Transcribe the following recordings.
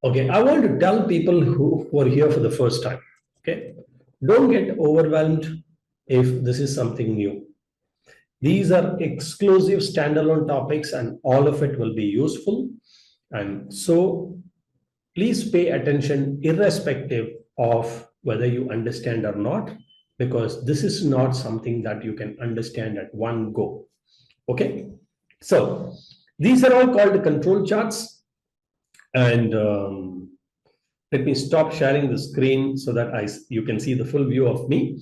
Okay, I want to tell people who are here for the first time, okay, don't get overwhelmed if this is something new. These are exclusive standalone topics and all of it will be useful. And so please pay attention irrespective of whether you understand or not, because this is not something that you can understand at one go. Okay, so these are all called control charts. And let me stop sharing the screen so that you can see the full view of me.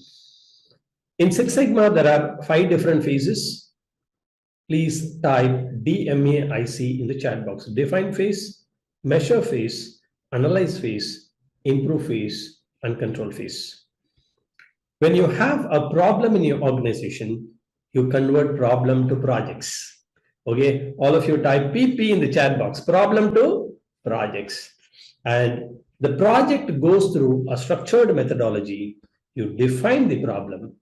In Six Sigma, there are 5 different phases. Please type DMAIC in the chat box. Define phase, measure phase, analyze phase, improve phase, and control phase. When you have a problem in your organization, you convert problem to projects. Okay, all of you type PP in the chat box, problem to projects. And the project goes through a structured methodology. You define the problem.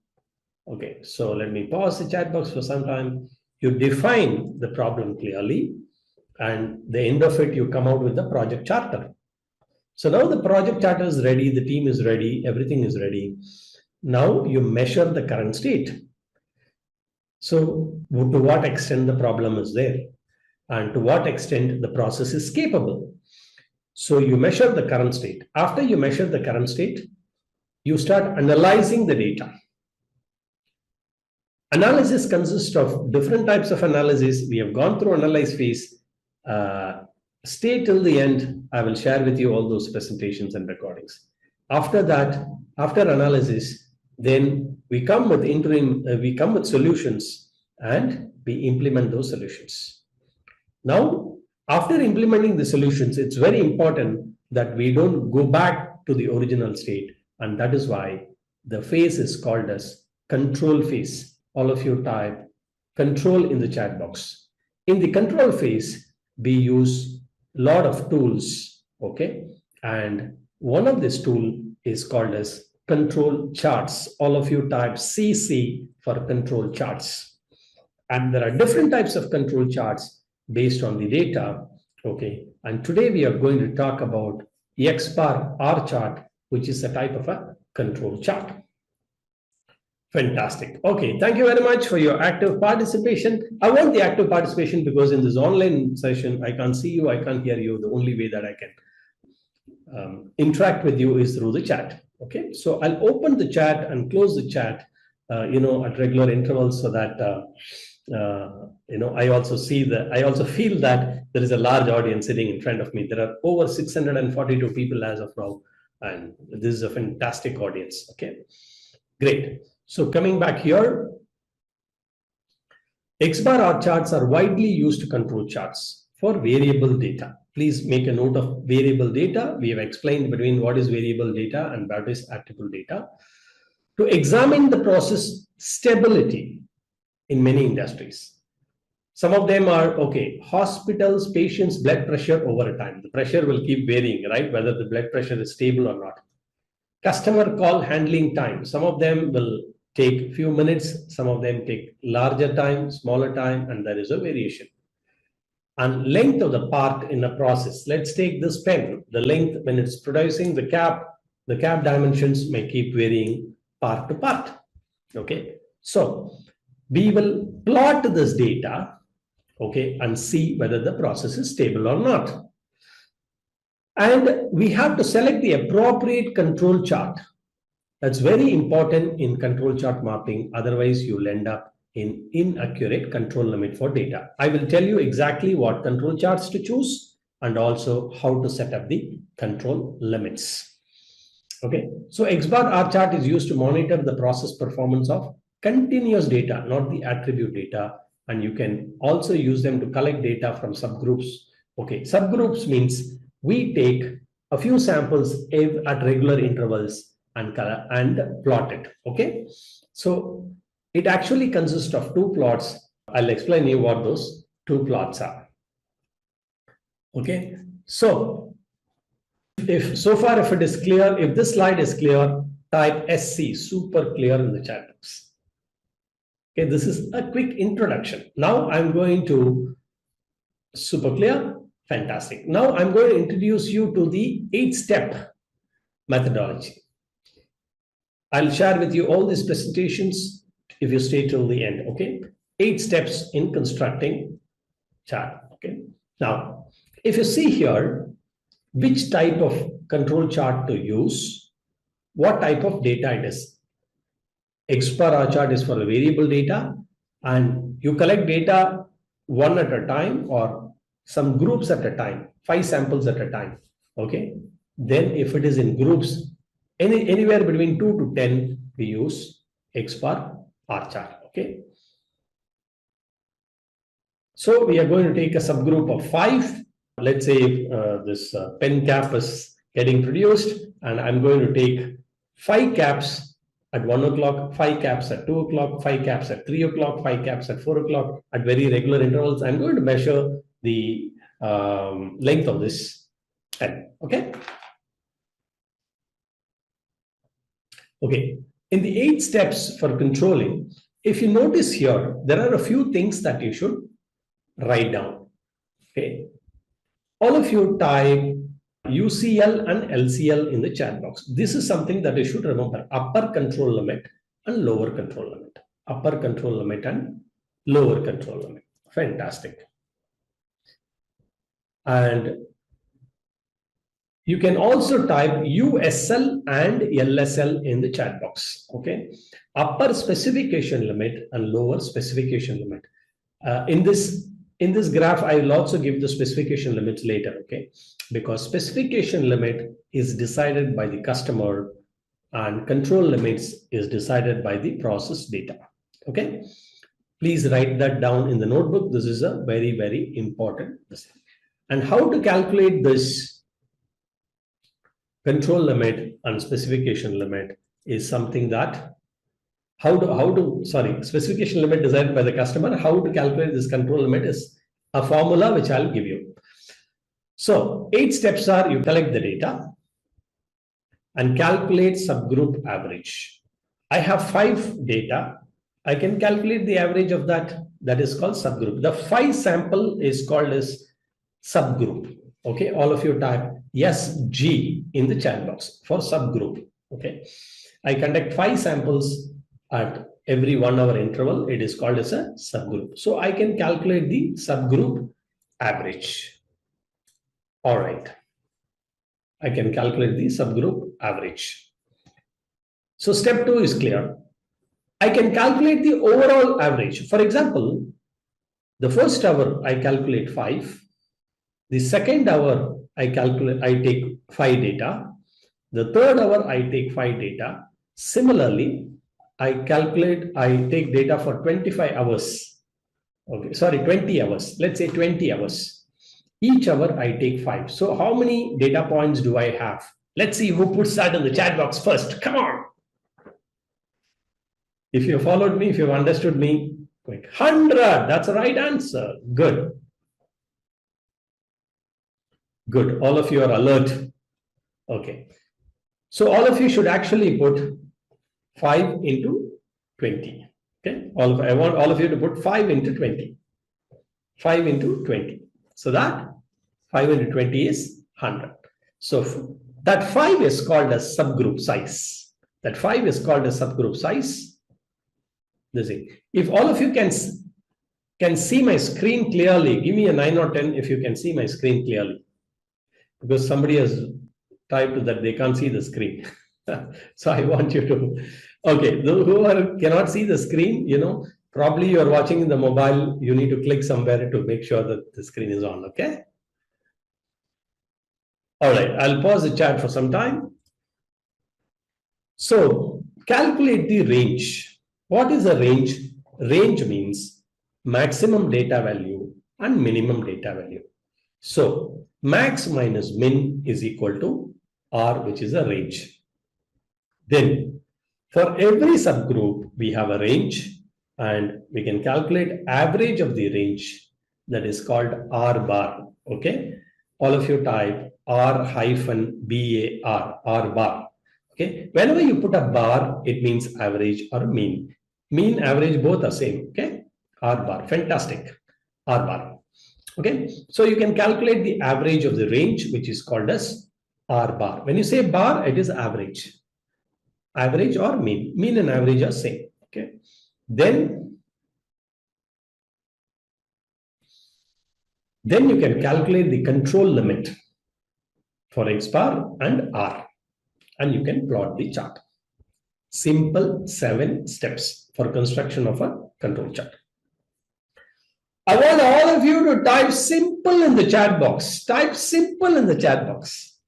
Okay, so let me pause the chat box for some time. You define the problem clearly, and the end of it, you come out with the project charter. So now the project charter is ready, the team is ready, everything is ready. Now you measure the current state. So to what extent the problem is there, and to what extent the process is capable. So you measure the current state. After you measure the current state, you start analyzing the data. Analysis consists of different types of analysis. We have gone through analyze phase. Stay till the end. I will share with you all those presentations and recordings. After that, after analysis, then we come with solutions and we implement those solutions. Now, after implementing the solutions, it's very important that we don't go back to the original state, and that is why the phase is called as control phase. All of you type control in the chat box. In the control phase, we use a lot of tools, okay? And one of this tool is called as control charts. All of you type CC for control charts. And there are different types of control charts based on the data, okay? And today we are going to talk about Xbar R chart, which is a type of a control chart. Fantastic. Okay, thank you very much for your active participation. I want the active participation because in this online session, I can't see you, I can't hear you. The only way that I can interact with you is through the chat. Okay, so I'll open the chat and close the chat, at regular intervals so that, I also feel that there is a large audience sitting in front of me. There are over 642 people as of now, and this is a fantastic audience. Okay, great. So coming back here, Xbar R charts are widely used control charts for variable data. Please make a note of variable data. We have explained between what is variable data and what is attribute data. To examine the process stability in many industries. Some of them are, okay, hospitals, patients' blood pressure over time. The pressure will keep varying, right? Whether the blood pressure is stable or not. Customer call handling time. Some of them will take few minutes, some of them take larger time, smaller time, and there is a variation. And length of the part in a process. Let's take this pen. The length when it's producing the cap dimensions may keep varying part to part. Okay, so we will plot this data, okay, and see whether the process is stable or not. And we have to select the appropriate control chart. That's very important in control chart mapping. Otherwise, you'll end up in inaccurate control limit for data. I will tell you exactly what control charts to choose and also how to set up the control limits. Okay, so Xbar R chart is used to monitor the process performance of continuous data, not the attribute data. And you can also use them to collect data from subgroups. Okay, subgroups means we take a few samples at regular intervals and plot it. Okay, so it actually consists of 2 plots. I'll explain you what those 2 plots are. Okay, so if it is clear, if this slide is clear, type SC, super clear, in the chat box. Okay, this is a quick introduction. Now I'm going to super clear, Fantastic. Now I'm going to introduce you to the 8-step methodology. I'll share with you all these presentations if you stay till the end, okay? 8 steps in constructing chart, okay? Now, if you see here, which type of control chart to use, what type of data it is. Xbar chart is for the variable data, and you collect data one at a time or some groups at a time, 5 samples at a time, okay? Then if it is in groups, anywhere between 2 to 10, we use Xbar R chart, okay? So we are going to take a subgroup of 5. Let's say this pen cap is getting produced, and I'm going to take 5 caps at 1 o'clock, 5 caps at 2 o'clock, 5 caps at 3 o'clock, 5 caps at 4 o'clock at very regular intervals. I'm going to measure the length of this pen, okay? Okay, in the 8 steps for controlling, if you notice here, there are a few things that you should write down, okay? All of you type UCL and LCL in the chat box. This is something that you should remember: upper control limit and lower control limit. Upper control limit and lower control limit. Fantastic. And you can also type USL and LSL in the chat box, okay? Upper specification limit and lower specification limit. In this graph, I will also give the specification limits later, okay? Because specification limit is decided by the customer and control limits is decided by the process data, okay? Please write that down in the notebook. This is a very, very important thing. And how to calculate this control limit and specification limit is something that specification limit decided by the customer. How to calculate this control limit is a formula which I'll give you. So 8 steps are: you collect the data and calculate subgroup average. I have 5 data. I can calculate the average of that. That is called subgroup. The 5 sample is called as subgroup. Okay, all of you type SG in the chat box for subgroup. Okay, I conduct 5 samples at every 1 hour interval. It is called as a subgroup. So I can calculate the subgroup average. All right, I can calculate the subgroup average. So step 2 is clear. I can calculate the overall average. For example, the first hour I calculate 5. The second hour I take 5 data. The third hour I take 5 data. Similarly, I take data for 25 hours. Okay, sorry, 20 hours. Let's say 20 hours. Each hour I take 5. So how many data points do I have? Let's see who puts that in the chat box first. Come on. If you followed me, if you've understood me, quick. 100. That's the right answer. Good. Good. All of you are alert. Okay. So all of you should actually put 5 into 20. Okay. I want all of you to put 5 into 20. 5 into 20. So that 5 into 20 is 100. So that 5 is called as subgroup size. That 5 is called as subgroup size. If all of you can see my screen clearly, give me a 9 or 10 if you can see my screen clearly. Because somebody has typed that they can't see the screen. So I want you to, okay, whoever cannot see the screen, probably you're watching in the mobile, you need to click somewhere to make sure that the screen is on, okay? All right, I'll pause the chat for some time. So calculate the range. What is a range? Range means maximum data value and minimum data value. So max minus min is equal to R, which is a range. Then for every subgroup, we have a range and we can calculate average of the range, that is called R bar. Okay. All of you type R hyphen BAR, R bar. Okay. Whenever you put a bar, it means average or mean. Mean, average, both are same. Okay. R bar. Fantastic. R bar. Okay, so you can calculate the average of the range, which is called as R bar. When you say bar, it is average. Average or mean. Mean and average are same. Okay. Then you can calculate the control limit for Xbar and R, and you can plot the chart. Simple 7 steps for construction of a control chart. I want all of you to type simple in the chat box. Type simple in the chat box.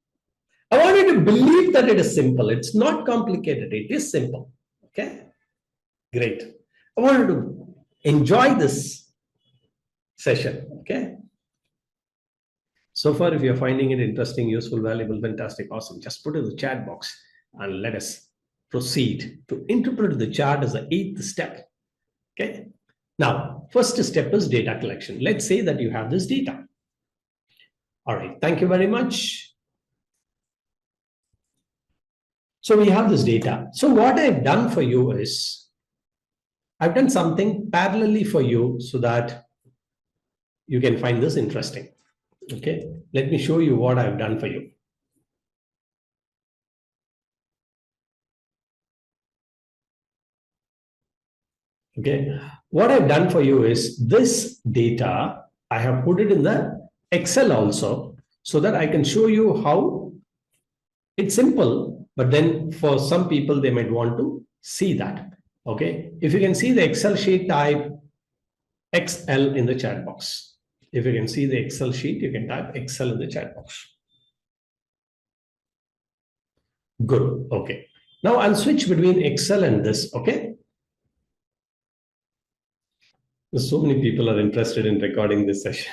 I want you to believe that it is simple. It's not complicated. It is simple. Okay? Great. I want you to enjoy this session. Okay? So far, if you're finding it interesting, useful, valuable, fantastic, awesome, just put it in the chat box and let us proceed to interpret the chart as the 8th step. Okay? Now, first step is data collection. Let's say that you have this data. All right. Thank you very much. So we have this data. So what I've done for you is I've done something parallelly for you so that you can find this interesting. Okay. Let me show you what I've done for you. Okay. What I've done for you is this data, I have put it in the Excel also so that I can show you how it's simple, but then for some people, they might want to see that. Okay. If you can see the Excel sheet, type XL in the chat box. If you can see the Excel sheet, you can type Excel in the chat box. Good. Okay. Now I'll switch between Excel and this. Okay. So many people are interested in recording this session.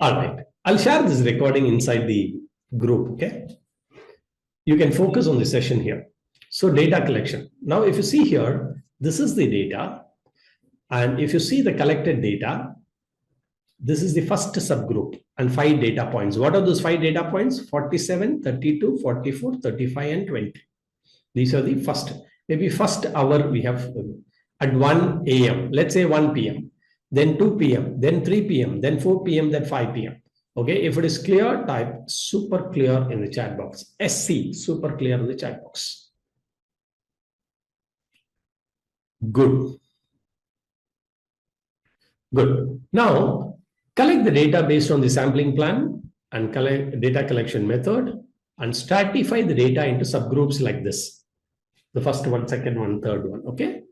All right. I'll share this recording inside the group. Okay. You can focus on the session here. So data collection. Now, if you see here, this is the data. And if you see the collected data, this is the first subgroup and 5 data points. What are those 5 data points? 47, 32, 44, 35, and 20. These are the first. Maybe first hour we have at 1 a.m. Let's say 1 p.m. Then 2 p.m. Then 3 p.m. Then 4 p.m. Then 5 p.m. Okay. If it is clear, type super clear in the chat box. SC, super clear in the chat box. Good. Good. Now, collect the data based on the sampling plan and collect data collection method and stratify the data into subgroups like this. The first one, second one, third one. Okay.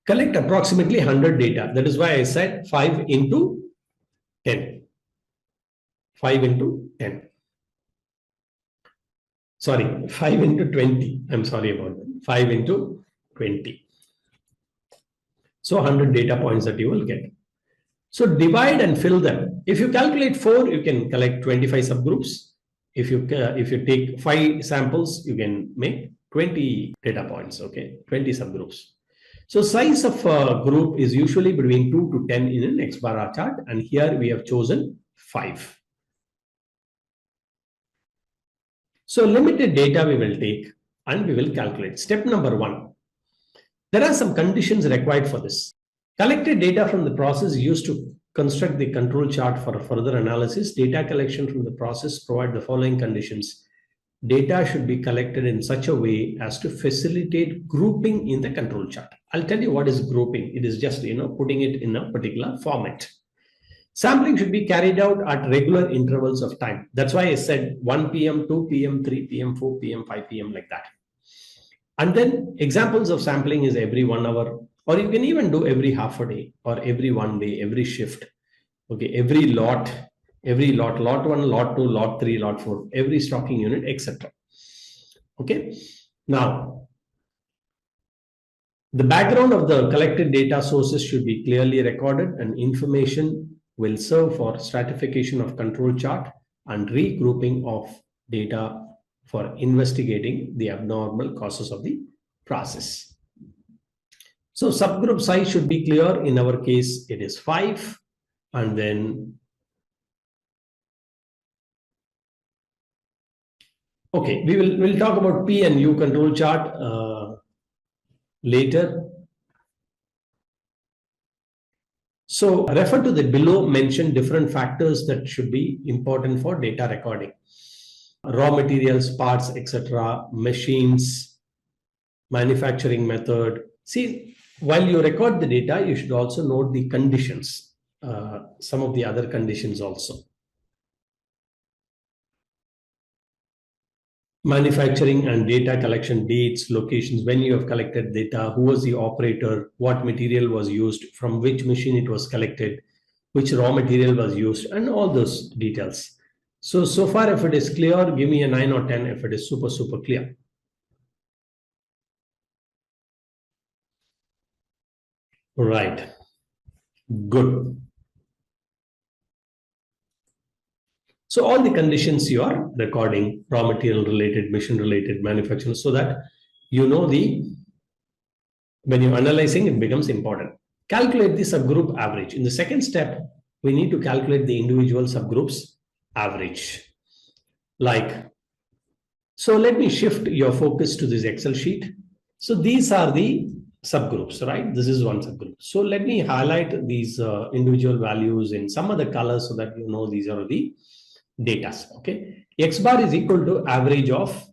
Collect approximately 100 data. That is why I said 5 into 10. 5 into 10. Sorry, 5 into 20. I'm sorry about that. 5 into 20. So 100 data points that you will get. So divide and fill them. If you calculate 4, you can collect 25 subgroups. If you take 5 samples, you can make 20 data points. Okay, 20 subgroups. So size of a group is usually between 2 to 10 in an Xbar chart, and here we have chosen 5. So limited data we will take and we will calculate. Step number 1. There are some conditions required for this. Collected data from the process used to construct the control chart for further analysis. Data collection from the process provide the following conditions. Data should be collected in such a way as to facilitate grouping in the control chart. I'll tell you what is grouping. It is just, putting it in a particular format. Sampling should be carried out at regular intervals of time. That's why I said 1 p.m., 2 p.m., 3 p.m., 4 p.m., 5 p.m. like that. And then examples of sampling is every 1 hour, or you can even do every half a day or every 1 day, every shift. Okay, every lot, lot 1, lot 2, lot 3, lot 4, every stocking unit, etc. Okay, now the background of the collected data sources should be clearly recorded, and information will serve for stratification of control chart and regrouping of data for investigating the abnormal causes of the process. So subgroup size should be clear. In our case, it is 5. And then, okay, we'll talk about P and U control chart later. So refer to the below mentioned different factors that should be important for data recording. Raw materials, parts, etc., machines, manufacturing method. See, while you record the data, you should also note the conditions, some of the other conditions also. Manufacturing and data collection dates, locations, when you have collected data, who was the operator, what material was used, from which machine it was collected, which raw material was used, and all those details. So far, if it is clear, give me a 9 or 10 if it is super clear. Right. Good. So all the conditions you are recording, raw material related, mission related, manufacturing, so that you know when you're analyzing, it becomes important. Calculate the subgroup average. In the second step, we need to calculate the individual subgroups average. So let me shift your focus to this Excel sheet. So these are the subgroups, right? This is one subgroup. So let me highlight these individual values in some other colors so that you know these are the data. Okay, Xbar is equal to average of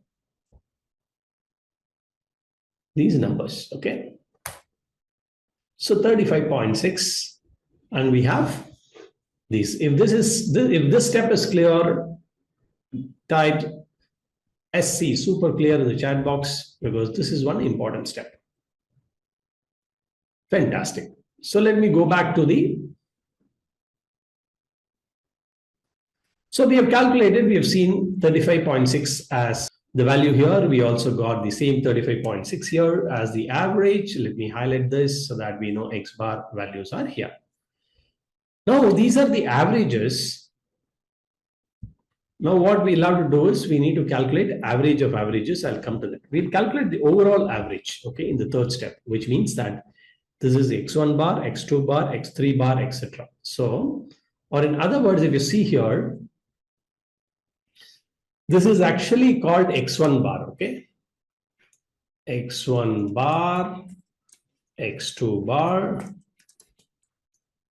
these numbers. Okay, so 35.6, and we have these. If this step is clear, type SC super clear in the chat box, because this is one important step. Fantastic. So let me go back to so we have calculated, we have seen 35.6 as the value here. We also got the same 35.6 here as the average. Let me highlight this so that we know X bar values are here. Now, these are the averages. Now, what we love to do is we need to calculate average of averages. I'll come to that. We'll calculate the overall average, okay, in the third step, which means that this is X1 bar, X2 bar, X3 bar, etc. So, or in other words, if you see here, this is actually called X1 bar, okay? X1 bar, X2 bar,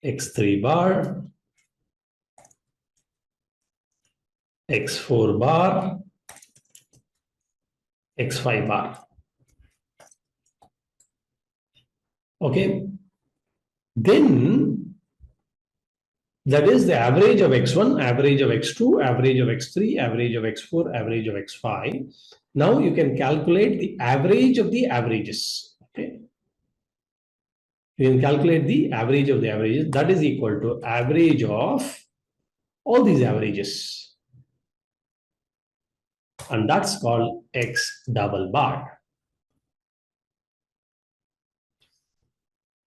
X3 bar, X4 bar, X5 bar. Okay, then that is the average of X1, average of X2, average of X3, average of X4, average of X5. Now you can calculate the average of the averages. Okay, you can calculate the average of the averages. That is equal to average of all these averages, and that's called X double bar.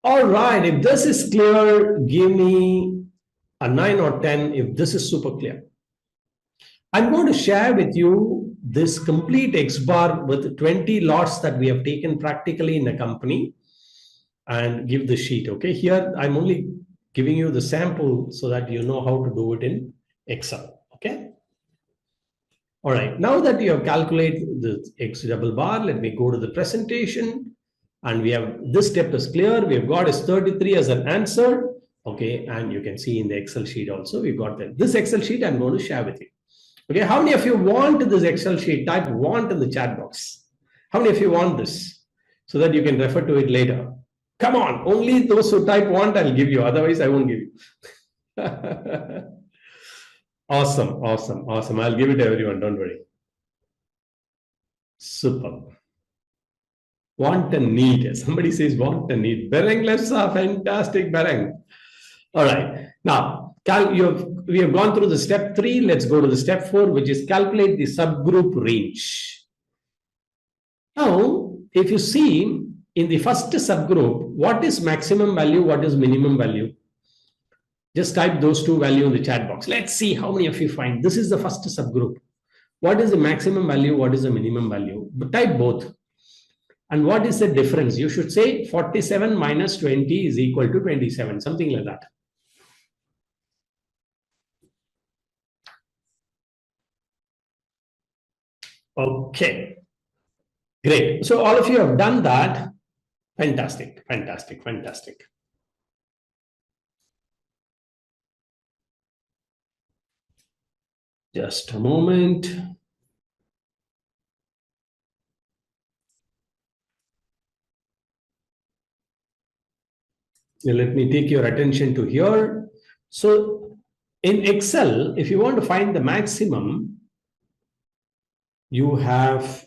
All right, if this is clear, give me a 9 or 10 if this is super clear. I'm going to share with you this complete X bar with 20 lots that we have taken practically in a company, and give the sheet. Okay, here I'm only giving you the sample so that you know how to do it in Excel. Okay. All right, now that you have calculated the X double bar, let me go to the presentation, and we have this step is clear. We have got is 33 as an answer. Okay, and you can see in the Excel sheet also we've got that. This Excel sheet I'm going to share with you. Okay, how many of you want this Excel sheet? Type want in the chat box. How many of you want this so that you can refer to it later? Come on, only those who type want I'll give you. Otherwise, I won't give you. Awesome, awesome, awesome. I'll give it to everyone. Don't worry. Super. Want and need. Somebody says want and need. Bereng Lefsa, fantastic Bereng. All right. Now, we have gone through the step 3. Let's go to the step 4, which is calculate the subgroup range. Now, if you see in the first subgroup, what is maximum value, what is minimum value? Just type those two values in the chat box. Let's see how many of you find. This is the first subgroup. What is the maximum value? What is the minimum value? But type both. And what is the difference? You should say 47 minus 20 is equal to 27, something like that. Okay, great. So all of you have done that. Fantastic, fantastic, fantastic. Just a moment. Let me take your attention to here. So in Excel, if you want to find the maximum, you have,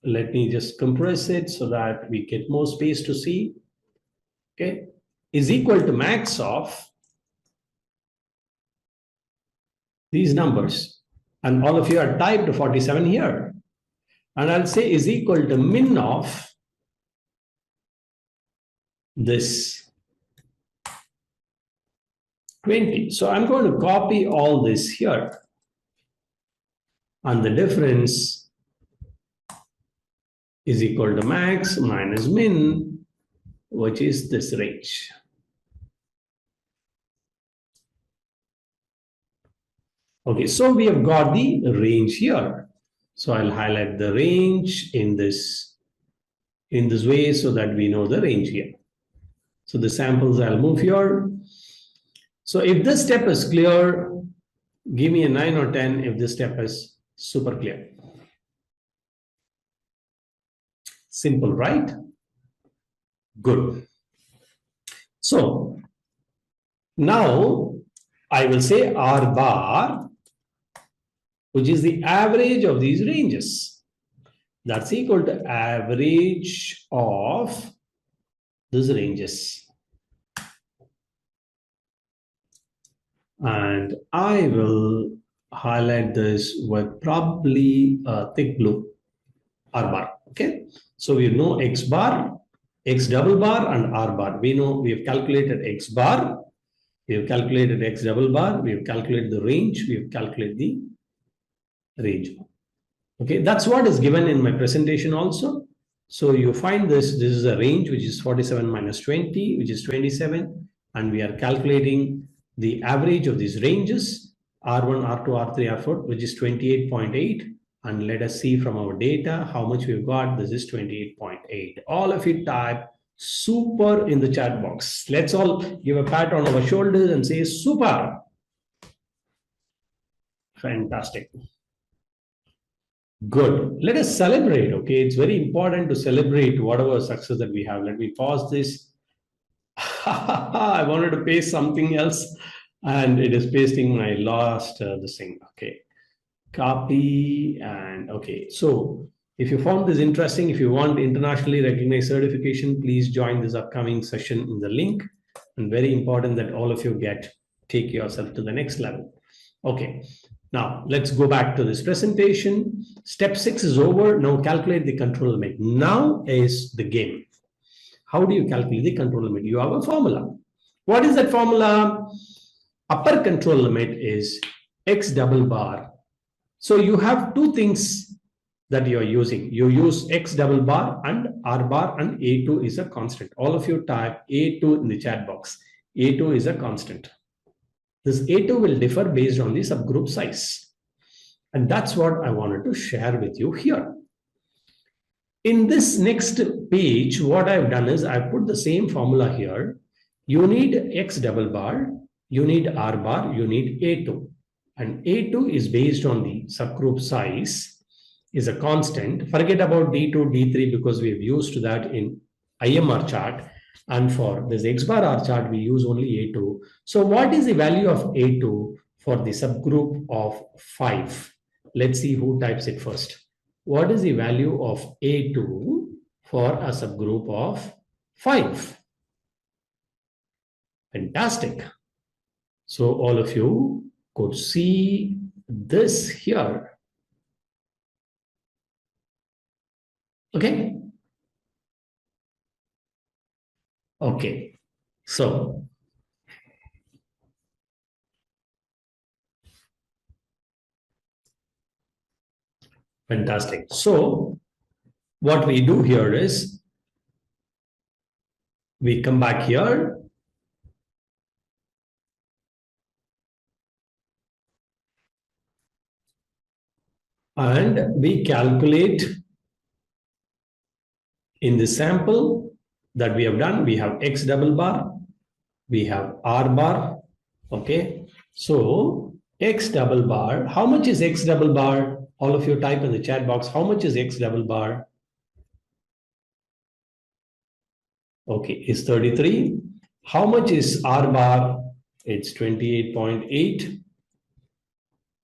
let me just compress it so that we get more space to see. Okay, is equal to max of these numbers. And all of you are typed 47 here. And I'll say is equal to min of this 20. So I'm going to copy all this here. And the difference is equal to max minus min, which is this range. Okay, so we have got the range here. So I'll highlight the range in this way so that we know the range here. So the samples I'll move here. So if this step is clear, give me a 9 or 10 if this step is super clear. Simple, right? Good. So now I will say R bar, which is the average of these ranges. That's equal to average of these ranges. And I will highlight this with probably a thick blue, R bar. Okay. So we know X bar, X double bar, and R bar. We know we have calculated X bar, we have calculated X double bar, we have calculated the range, we have calculated the range. Okay, that's what is given in my presentation also. So you find this is a range which is 47 minus 20, which is 27, and we are calculating the average of these ranges, R1, R2, R3, R4, which is 28.8. And let us see from our data how much we've got. This is 28.8. All of you type super in the chat box. Let's all give a pat on our shoulders and say super. Fantastic. Good. Let us celebrate. Okay, it's very important to celebrate whatever success that we have. Let me pause this. I wanted to paste something else and it is pasting my last this thing. Okay, copy and okay. So if you found this interesting, if you want internationally recognized certification, please join this upcoming session in the link. And very important that all of you take yourself to the next level. Okay, now let's go back to this presentation. Step 6 is over. Now calculate the control limit. Now is the game. How do you calculate the control limit? You have a formula. What is that formula? Upper control limit is X double bar. So you have two things that you are using. You use X double bar and R bar, and A2 is a constant. All of you type A2 in the chat box. A2 is a constant. This A2 will differ based on the subgroup size. And that's what I wanted to share with you here. In this next page, what I've done is I've put the same formula here. You need X double bar, you need R bar, you need A2. And A2 is based on the subgroup size, is a constant. Forget about D2, D3 because we've used that in IMR chart. And for this Xbar R chart, we use only A2. So what is the value of A2 for the subgroup of 5? Let's see who types it first. What is the value of A2 for a subgroup of 5? Fantastic. So all of you could see this here. Okay. Okay. So fantastic. So what we do here is we come back here. And we calculate in the sample that we have done, we have X double bar, we have R bar. Okay. So X double bar. How much is X double bar? All of you type in the chat box. How much is X double bar? Okay, is 33. How much is R bar? It's 28.8.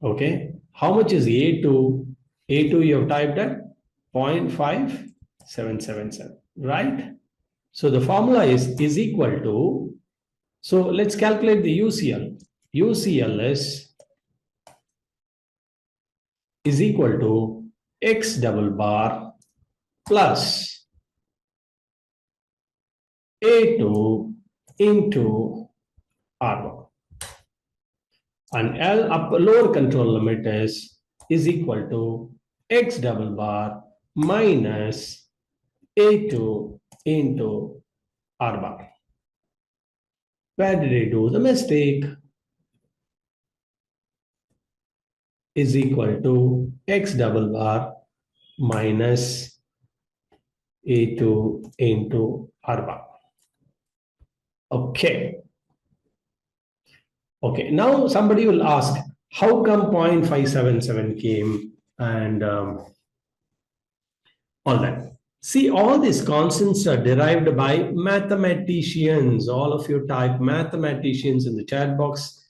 Okay. How much is A2? A2 you have typed at 0.5777, right? So the formula is equal to, so let's calculate the UCL. UCL is equal to X double bar plus A2 into R bar. And lower control limit is equal to X double bar minus A2 into R bar. Where did I do the mistake? Is equal to X double bar minus A2 into R bar. Okay. Okay, now somebody will ask, how come 0.577 came and all that? See, all these constants are derived by mathematicians. All of you type mathematicians in the chat box.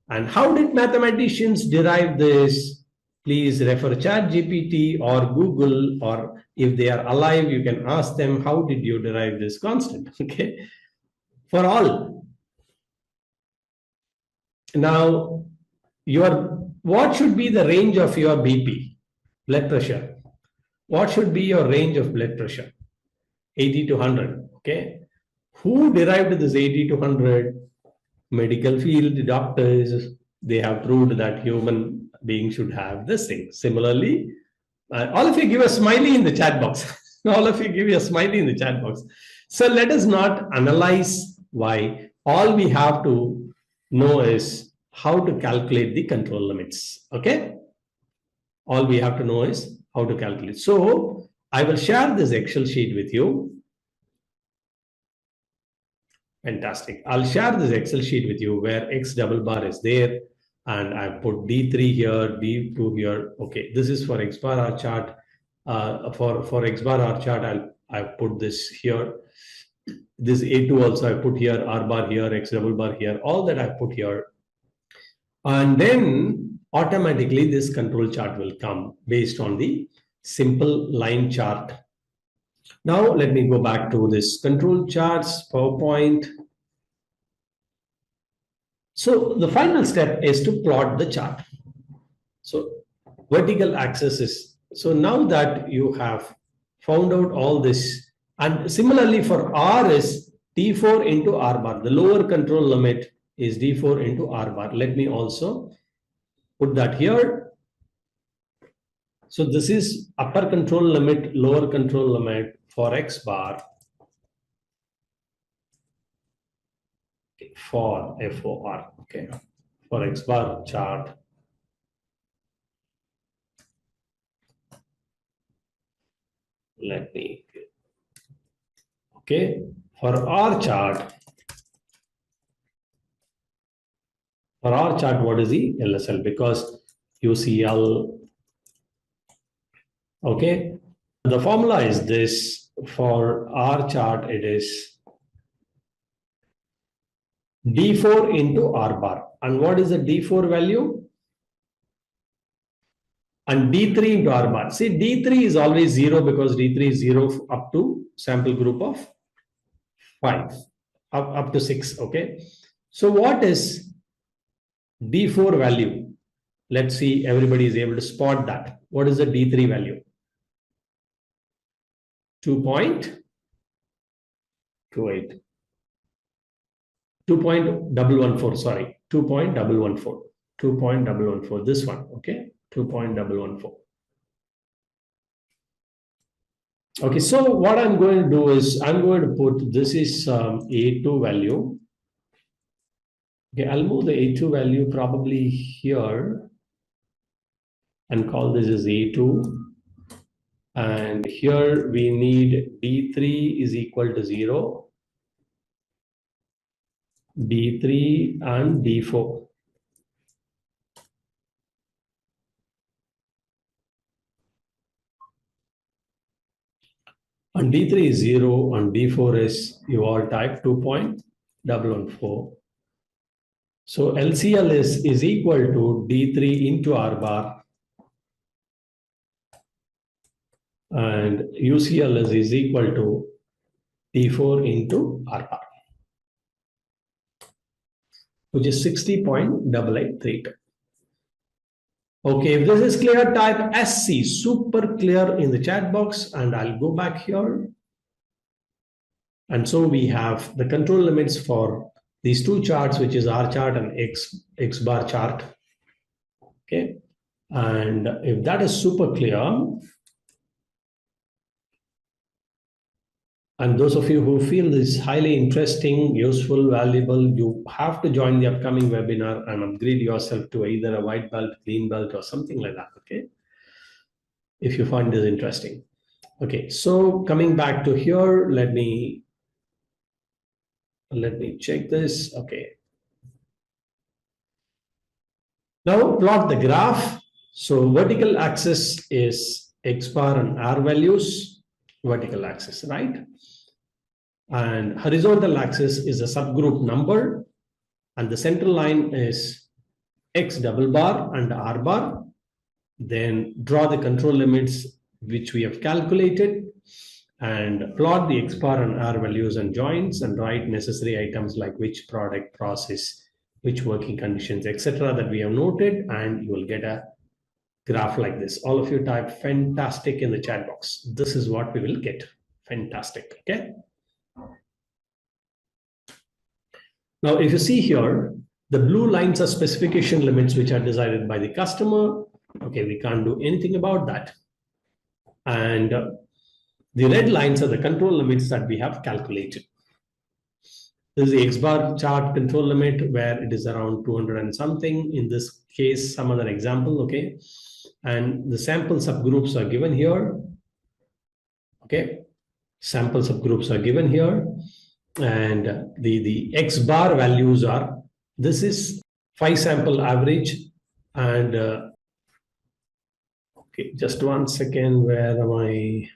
And how did mathematicians derive this? Please refer ChatGPT or Google, or if they are alive, you can ask them, how did you derive this constant? Okay, for all. Now, what should be the range of your BP, blood pressure? What should be your range of blood pressure? 80 to 100. Okay. Who derived this 80 to 100? Medical field doctors. They have proved that human beings should have this thing. Similarly, all of you give a smiley in the chat box. All of you give a smiley in the chat box. So let us not analyze why. All we have to know is how to calculate the control limits. Okay. All we have to know is how to calculate. So I will share this Excel sheet with you. Fantastic. I'll share this Excel sheet with you where X double bar is there. And I put D3 here, D2 here. Okay, this is for Xbar R chart. For Xbar R chart, I put this here. This A2 also I put here, R bar here, X double bar here, all that I put here. And then automatically this control chart will come based on the simple line chart. Now let me go back to this control charts, PowerPoint. So the final step is to plot the chart. So vertical axis is, so now that you have found out all this, and similarly for R is D4 into R bar, the lower control limit is D4 into R bar. Let me also put that here. So this is upper control limit, lower control limit for X bar for FOR, okay, for X bar chart. Let me, okay, for R chart, what is the LSL? Because UCL, okay, the formula is this. For R chart, it is D4 into R bar. And what is the D4 value? And D3 into R bar. See, D3 is always 0 because D3 is 0 up to sample group of 5, up to 6, okay? So what is D4 value? Let's see, everybody is able to spot that. What is the D3 value? 2.28. 2.114, sorry, 2.114. 2.114, this one, okay? 2.114. Okay, so what I'm going to do is I'm going to put, this is A2 value. Okay, I'll move the A2 value probably here and call this as A2. And here we need D3 is equal to 0, D3 and D4. On D3 is 0, on D4 is you all type 2.114. So LCL is equal to D3 into R bar, and UCL is equal to D4 into R bar, which is 60.8832. Okay, if this is clear, type SC, super clear, in the chat box, and I'll go back here. And so we have the control limits for these two charts, which is R chart and X bar chart. Okay, and if that is super clear, and those of you who feel this is highly interesting, useful, valuable, you have to join the upcoming webinar and upgrade yourself to either a white belt, green belt, or something like that. Okay, if you find this interesting. Okay, so coming back to here, let me check this. Okay, now plot the graph. So vertical axis is X bar and R values, vertical axis, right? And horizontal axis is a subgroup number, and the central line is X double bar and R bar. Then draw the control limits which we have calculated, and plot the X bar and R values and joins, and write necessary items like which product, process, which working conditions, etc. that we have noted, and you will get a graph like this. All of you type fantastic in the chat box. This is what we will get. Fantastic. Okay. Now, if you see here, the blue lines are specification limits which are decided by the customer. Okay, we can't do anything about that. And the red lines are the control limits that we have calculated. This is the X bar chart control limit where it is around 200 and something. In this case, some other example, okay. And the sample subgroups are given here. Okay, sample subgroups are given here. And the X bar values are, this is 5 sample average. And okay, just 1 second, where am I?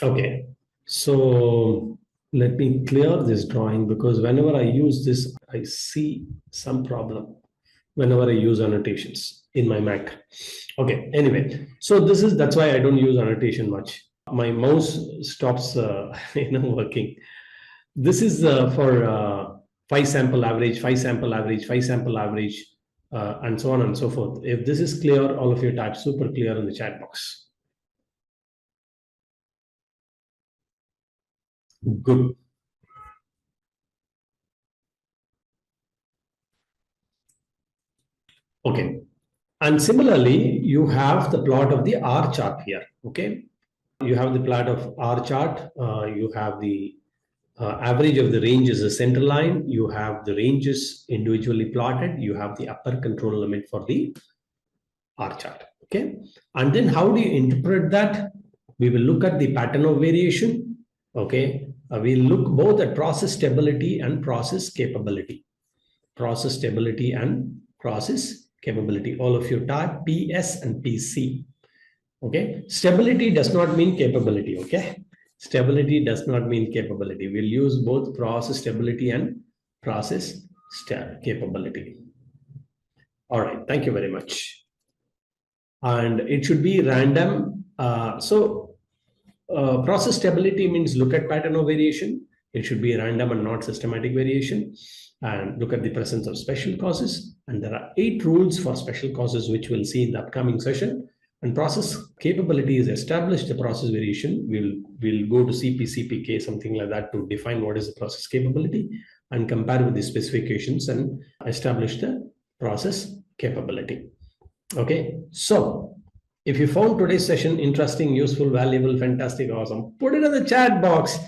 Okay, so let me clear this drawing, because whenever I use this, I see some problem whenever I use annotations in my Mac. Okay, anyway, so that's why I don't use annotation much. My mouse stops working. This is for 5 sample average, 5 sample average, 5 sample average, and so on and so forth. If this is clear, all of you type super clear in the chat box. Good. Okay. And similarly, you have the plot of the R chart here. Okay. You have the plot of R chart. You have the average of the range is a center line. You have the ranges individually plotted. You have the upper control limit for the R chart. Okay. And then how do you interpret that? We will look at the pattern of variation. Okay. We'll look both at process stability and process capability. Process stability and process capability. All of you type PS and PC. Okay. Stability does not mean capability. Okay. Stability does not mean capability. We'll use both process stability and process capability. All right. Thank you very much. And it should be random. Process stability means look at pattern of variation. It should be random and not systematic variation. And look at the presence of special causes. And there are 8 rules for special causes, which we'll see in the upcoming session. And process capability is establish the process variation. We'll go to CP, CPK, something like that, to define what is the process capability and compare with the specifications and establish the process capability. Okay, so if you found today's session interesting, useful, valuable, fantastic, awesome, put it in the chat box.